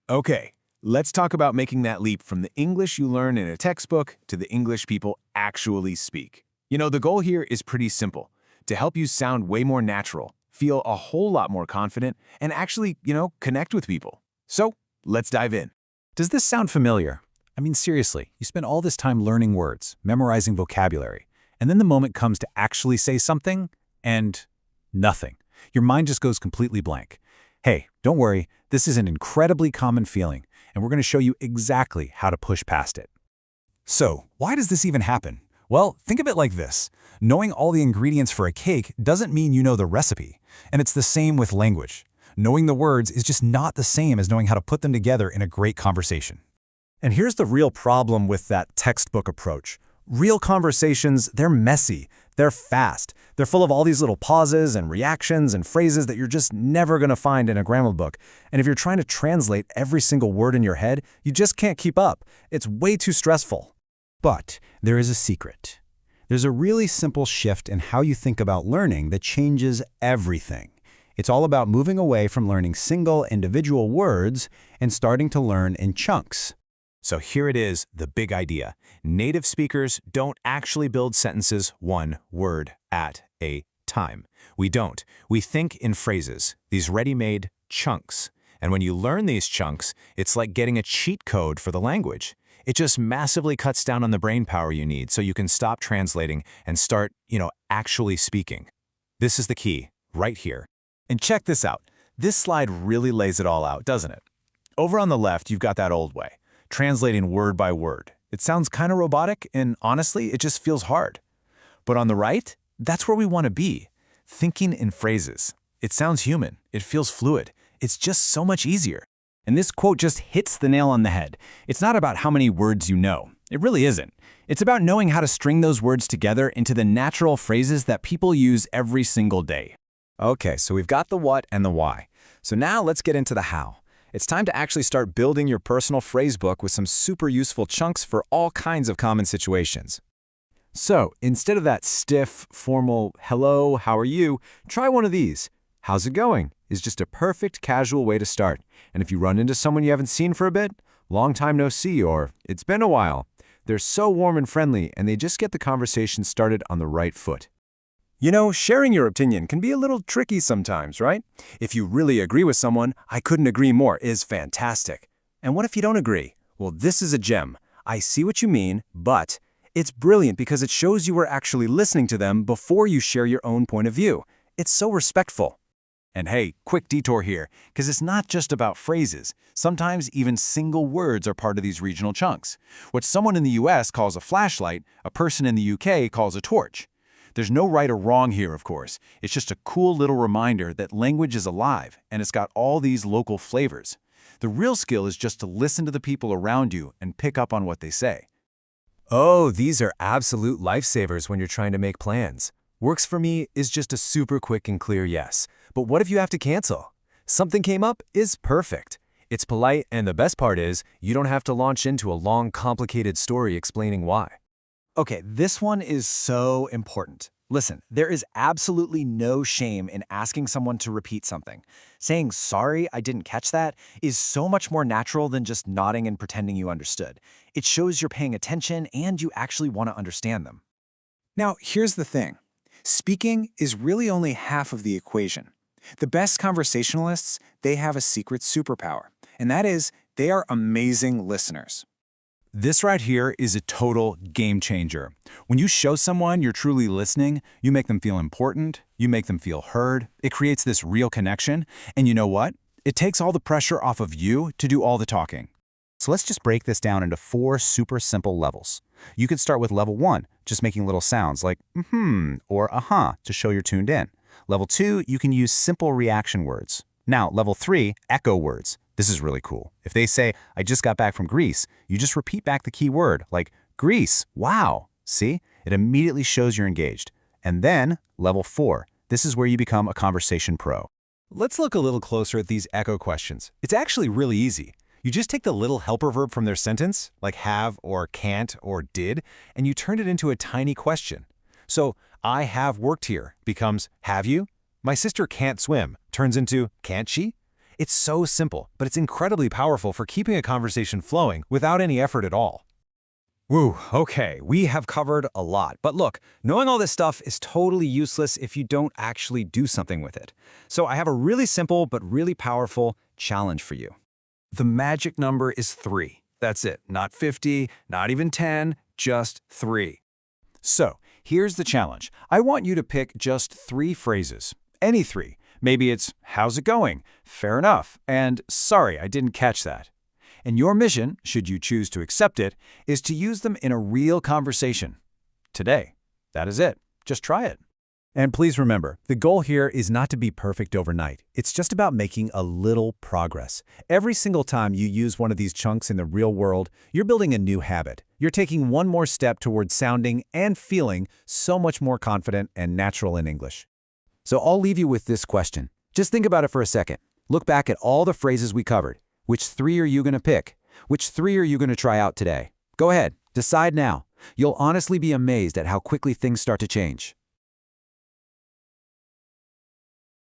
Okay, let's talk about making that leap from the English you learn in a textbook to the English people actually speak. The goal here is pretty simple: to help you sound way more natural, feel a whole lot more confident, and actually, connect with people. So, let's dive in. Does this sound familiar? I mean, seriously, you spend all this time learning words, memorizing vocabulary, and then the moment comes to actually say something, and nothing. Your mind just goes completely blank. Hey, don't worry, this is an incredibly common feeling, and we're going to show you exactly how to push past it. So, why does this even happen? Well, think of it like this. Knowing all the ingredients for a cake doesn't mean you know the recipe. And it's the same with language. Knowing the words is just not the same as knowing how to put them together in a great conversation. And here's the real problem with that textbook approach. Real conversations, they're messy, they're fast, they're full of all these little pauses and reactions and phrases that you're just never going to find in a grammar book. And if you're trying to translate every single word in your head, you just can't keep up. It's way too stressful. But there is a secret. There's a really simple shift in how you think about learning that changes everything. It's all about moving away from learning single individual words and starting to learn in chunks. So here it is, the big idea. Native speakers don't actually build sentences one word at a time. We don't. We think in phrases, these ready-made chunks. And when you learn these chunks, it's like getting a cheat code for the language. It just massively cuts down on the brain power you need so you can stop translating and start, actually speaking. This is the key, right here. And check this out. This slide really lays it all out, doesn't it? Over on the left, you've got that old way, translating word by word. It sounds kind of robotic, and honestly, it just feels hard. But on the right, that's where we want to be, thinking in phrases. It sounds human. It feels fluid. It's just so much easier. And this quote just hits the nail on the head. It's not about how many words you know. It really isn't. It's about knowing how to string those words together into the natural phrases that people use every single day. Okay, so we've got the what and the why. So now let's get into the how. It's time to actually start building your personal phrase book with some super useful chunks for all kinds of common situations. So instead of that stiff, formal, hello, how are you, try one of these. How's it going? Is just a perfect casual way to start. And if you run into someone you haven't seen for a bit, long time no see, or it's been a while, they're so warm and friendly, and they just get the conversation started on the right foot. Sharing your opinion can be a little tricky sometimes, right? If you really agree with someone, I couldn't agree more is fantastic. And what if you don't agree? Well, this is a gem. I see what you mean, but it's brilliant because it shows you were actually listening to them before you share your own point of view. It's so respectful. And hey, quick detour here, because it's not just about phrases. Sometimes even single words are part of these regional chunks. What someone in the US calls a flashlight, a person in the UK calls a torch. There's no right or wrong here, of course. It's just a cool little reminder that language is alive, and it's got all these local flavors. The real skill is just to listen to the people around you and pick up on what they say. Oh, these are absolute lifesavers when you're trying to make plans. Works for me is just a super quick and clear yes. But what if you have to cancel? Something came up is perfect. It's polite, and the best part is you don't have to launch into a long, complicated story explaining why. Okay, this one is so important. Listen, there is absolutely no shame in asking someone to repeat something. Saying, sorry, I didn't catch that, is so much more natural than just nodding and pretending you understood. It shows you're paying attention and you actually want to understand them. Now, here's the thing. Speaking is really only half of the equation. The best conversationalists, they have a secret superpower, and that is they are amazing listeners. This right here is a total game changer. When you show someone you're truly listening, you make them feel important, you make them feel heard, it creates this real connection, and you know what? It takes all the pressure off of you to do all the talking. So let's just break this down into 4 super simple levels. You could start with level 1, just making little sounds like or to show you're tuned in. Level 2, you can use simple reaction words. Now, level 3, echo words. This is really cool. If they say, I just got back from Greece, you just repeat back the key word, like Greece, wow. See? It immediately shows you're engaged. And then, level 4, this is where you become a conversation pro. Let's look a little closer at these echo questions. It's actually really easy. You just take the little helper verb from their sentence, like have or can't or did, and you turn it into a tiny question. So, I have worked here becomes, have you? My sister can't swim turns into, can't she? It's so simple, but it's incredibly powerful for keeping a conversation flowing without any effort at all. Woo, okay, we have covered a lot. But look, knowing all this stuff is totally useless if you don't actually do something with it. So I have a really simple but really powerful challenge for you. The magic number is 3. That's it. Not 50, not even 10, just 3. So, here's the challenge. I want you to pick just 3 phrases. Any 3. Maybe it's, how's it going? Fair enough. And sorry, I didn't catch that. And your mission, should you choose to accept it, is to use them in a real conversation. Today. That is it. Just try it. And please remember, the goal here is not to be perfect overnight. It's just about making a little progress. Every single time you use one of these chunks in the real world, you're building a new habit. You're taking one more step towards sounding and feeling so much more confident and natural in English. So I'll leave you with this question. Just think about it for a second. Look back at all the phrases we covered. Which 3 are you going to pick? Which 3 are you going to try out today? Go ahead, decide now. You'll honestly be amazed at how quickly things start to change.